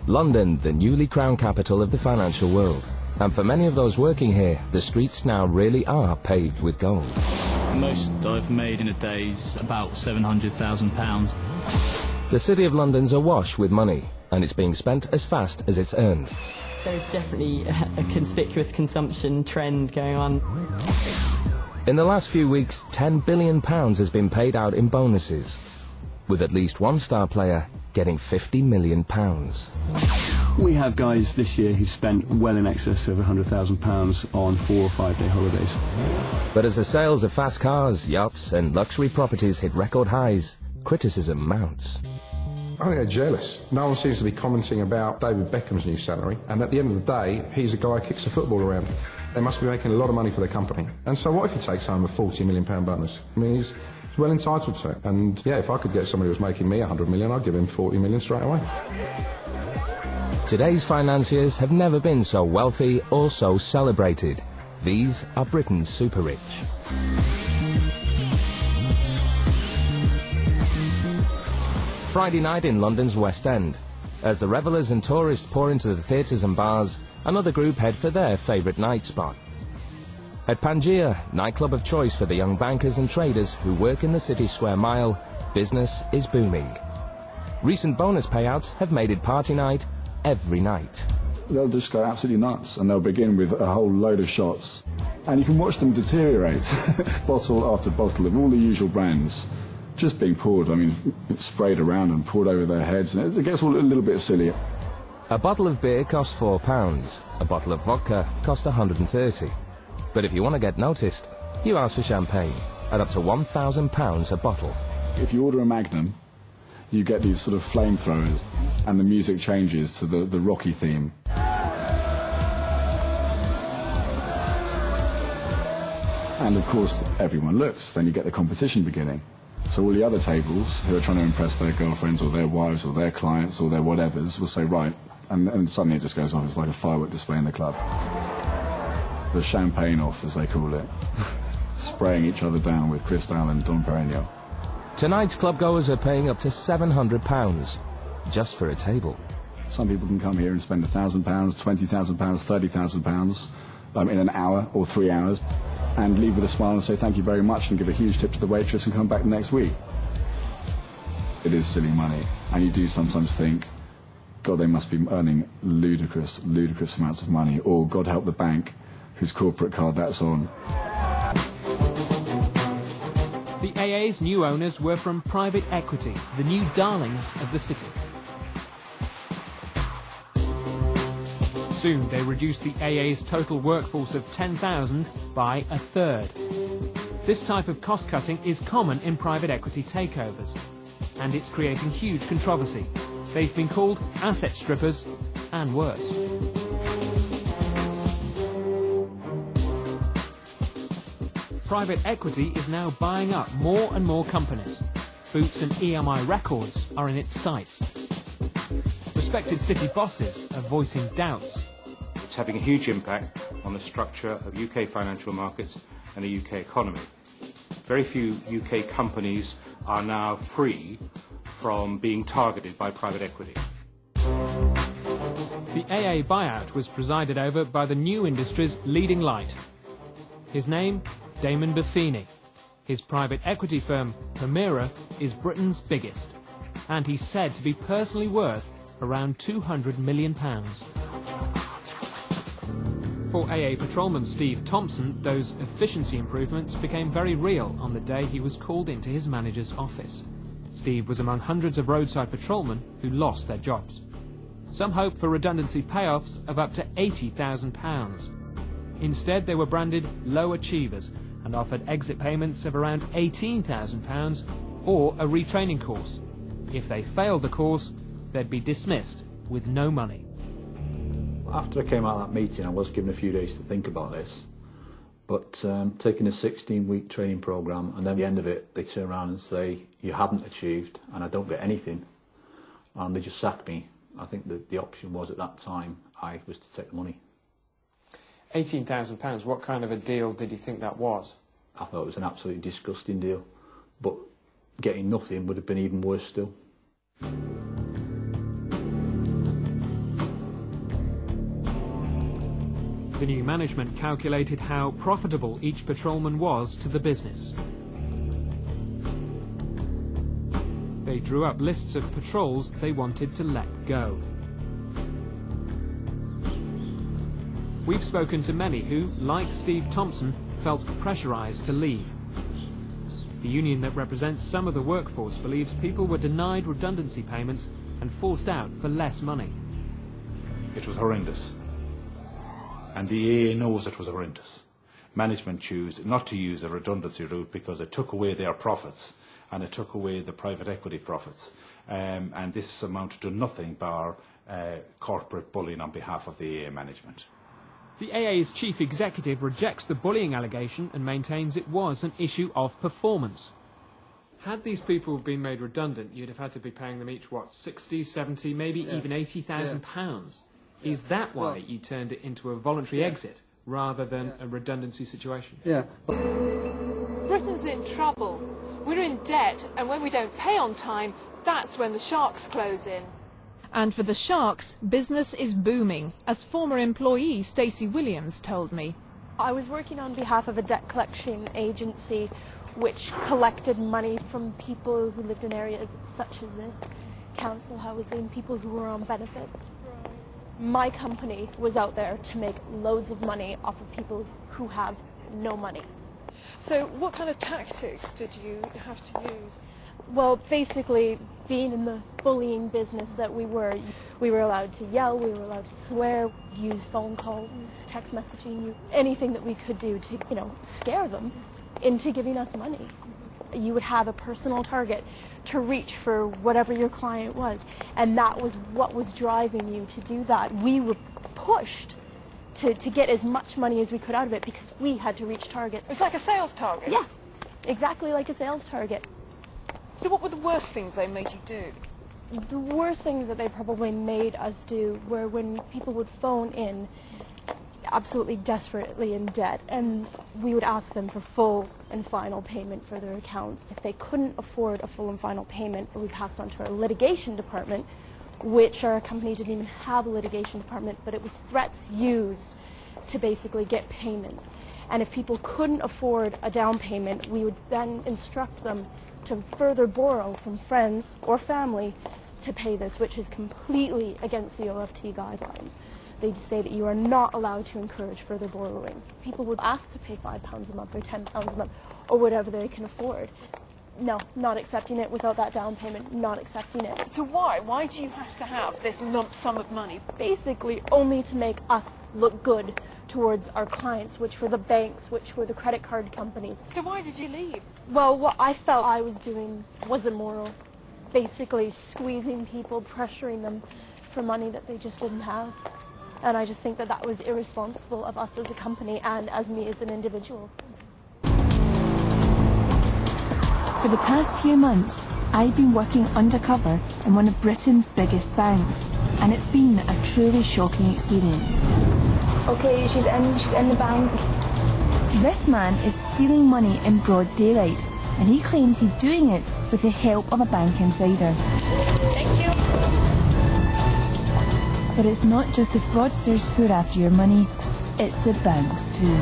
London, the newly crowned capital of the financial world. And for many of those working here, the streets now really are paved with gold. Most I've made in a day is about £700,000. The City of London's awash with money, and it's being spent as fast as it's earned. There's definitely a conspicuous consumption trend going on. In the last few weeks, £10 billion has been paid out in bonuses, with at least one star player getting £50 million. We have guys this year who spent well in excess of £100,000 on 4 or 5 day holidays. But as the sales of fast cars, yachts and luxury properties hit record highs, criticism mounts. I think they're jealous. No one seems to be commenting about David Beckham's new salary, and at the end of the day, he's a guy who kicks a football around. They must be making a lot of money for their company. And so what if he takes home a £40 million bonus? I mean, he's well entitled to it. And yeah, if I could get somebody who was making me 100 million, I'd give him 40 million straight away. Today's financiers have never been so wealthy or so celebrated. These are Britain's super rich. Friday night in London's West End. As the revellers and tourists pour into the theatres and bars, another group head for their favourite night spot. At Pangaea, nightclub of choice for the young bankers and traders who work in the City Square Mile, business is booming. Recent bonus payouts have made it party night every night. They'll just go absolutely nuts, and they'll begin with a whole load of shots. And you can watch them deteriorate, bottle after bottle of all the usual brands, just being poured, I mean, sprayed around and poured over their heads, and it gets all a little bit silly. A bottle of beer costs £4, a bottle of vodka costs £130. But if you want to get noticed, you ask for champagne at up to £1,000 a bottle. If you order a Magnum, you get these sort of flamethrowers, and the music changes to the Rocky theme. And of course, everyone looks, then you get the competition beginning. So all the other tables who are trying to impress their girlfriends or their wives or their clients or their whatevers will say, right, and suddenly it just goes off. It's like a firework display in the club. The champagne off, as they call it, spraying each other down with Cristal and Dom Perignon. Tonight's clubgoers are paying up to £700 just for a table. Some people can come here and spend £1,000, £20,000, £30,000 in an hour or 3 hours and leave with a smile and say thank you very much and give a huge tip to the waitress and come back the next week. It is silly money, and you do sometimes think, God, they must be earning ludicrous amounts of money, or God help the bank whose corporate card that's on. The AA's new owners were from private equity, the new darlings of the city. Soon they reduced the AA's total workforce of 10,000 by a third. This type of cost-cutting is common in private equity takeovers, and it's creating huge controversy. They've been called asset strippers and worse. Private equity is now buying up more and more companies. Boots and EMI Records are in its sights. Respected city bosses are voicing doubts. It's having a huge impact on the structure of UK financial markets and the UK economy. Very few UK companies are now free from being targeted by private equity. The AA buyout was presided over by the new industry's leading light. His name, Damon Buffini. His private equity firm, Permira, is Britain's biggest, and he's said to be personally worth around £200 million. For AA patrolman Steve Thompson, those efficiency improvements became very real on the day he was called into his manager's office. Steve was among hundreds of roadside patrolmen who lost their jobs. Some hoped for redundancy payoffs of up to £80,000. Instead, they were branded low achievers and offered exit payments of around £18,000 or a retraining course. If they failed the course, they'd be dismissed with no money. After I came out of that meeting, I was given a few days to think about this, but taking a 16-week training programme and then at the end of it they turn around and say you haven't achieved and I don't get anything, and they just sacked me. I think that the option was at that time was to take the money. £18,000, what kind of a deal did you think that was? I thought it was an absolutely disgusting deal, but getting nothing would have been even worse still. The new management calculated how profitable each patrolman was to the business. They drew up lists of patrols they wanted to let go. We've spoken to many who, like Steve Thompson, felt pressurised to leave. The union that represents some of the workforce believes people were denied redundancy payments and forced out for less money. It was horrendous. And the AA knows it was horrendous. Management chose not to use the redundancy route because it took away their profits and it took away the private equity profits. And this amounted to nothing bar corporate bullying on behalf of the AA management. The AA's chief executive rejects the bullying allegation and maintains it was an issue of performance. Had these people been made redundant, you'd have had to be paying them each, what, 60, 70, maybe even £80,000. Is that why you turned it into a voluntary exit rather than a redundancy situation? Yeah. Britain's in trouble. We're in debt, and when we don't pay on time, that's when the sharks close in. And for the sharks, business is booming, as former employee Stacey Williams told me. I was working on behalf of a debt collection agency which collected money from people who lived in areas such as this, council housing, people who were on benefits. My company was out there to make loads of money off of people who have no money. So what kind of tactics did you have to use? Well, basically, being in the bullying business that we were allowed to yell, we were allowed to swear, use phone calls, text messaging, anything that we could do to, scare them into giving us money. You would have a personal target to reach for whatever your client was, and that was what was driving you to do that. We were pushed to get as much money as we could out of it because we had to reach targets. It's like a sales target? Yeah, exactly like a sales target. So what were the worst things they made you do? The worst things that they probably made us do were when people would phone in absolutely desperately in debt, and we would ask them for full and final payment for their accounts. If they couldn't afford a full and final payment, we passed on to our litigation department, which our company didn't even have a litigation department, but it was threats used to basically get payments. And if people couldn't afford a down payment, we would then instruct them to further borrow from friends or family to pay this, which is completely against the OFT guidelines. They say that you are not allowed to encourage further borrowing. People would ask to pay £5 a month or £10 a month or whatever they can afford. No, not accepting it without that down payment, not accepting it. So why? Why do you have to have this lump sum of money? Basically, only to make us look good towards our clients, which were the banks, which were the credit card companies. So why did you leave? Well, what I felt I was doing was immoral. Basically squeezing people, pressuring them for money that they just didn't have. And I just think that that was irresponsible of us as a company and as me as an individual. For the past few months, I've been working undercover in one of Britain's biggest banks, and it's been a truly shocking experience. Okay, she's in the bank. This man is stealing money in broad daylight, and he claims he's doing it with the help of a bank insider. Thank you. But it's not just the fraudsters who are after your money, it's the banks too.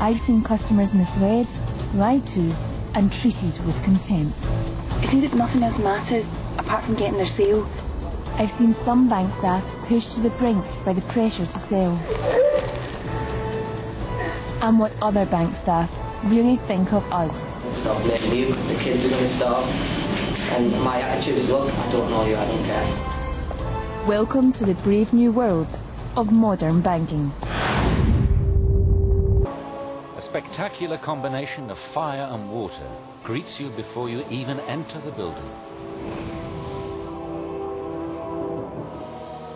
I've seen customers misled, lied to, and treated with contempt. It seems that nothing else matters apart from getting their sale. I've seen some bank staff pushed to the brink by the pressure to sell. And what other bank staff really think of us. Stop letting me, the kids are going to stop. And my attitude is, look, I don't know you, I don't care. Welcome to the brave new world of modern banking. A spectacular combination of fire and water greets you before you even enter the building.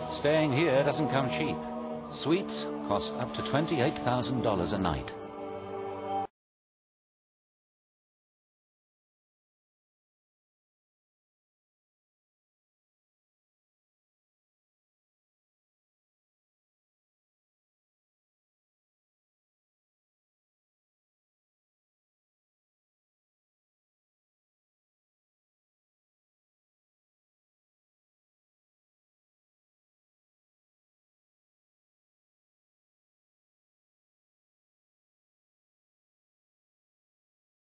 Staying here doesn't come cheap. Suites cost up to $28,000 a night.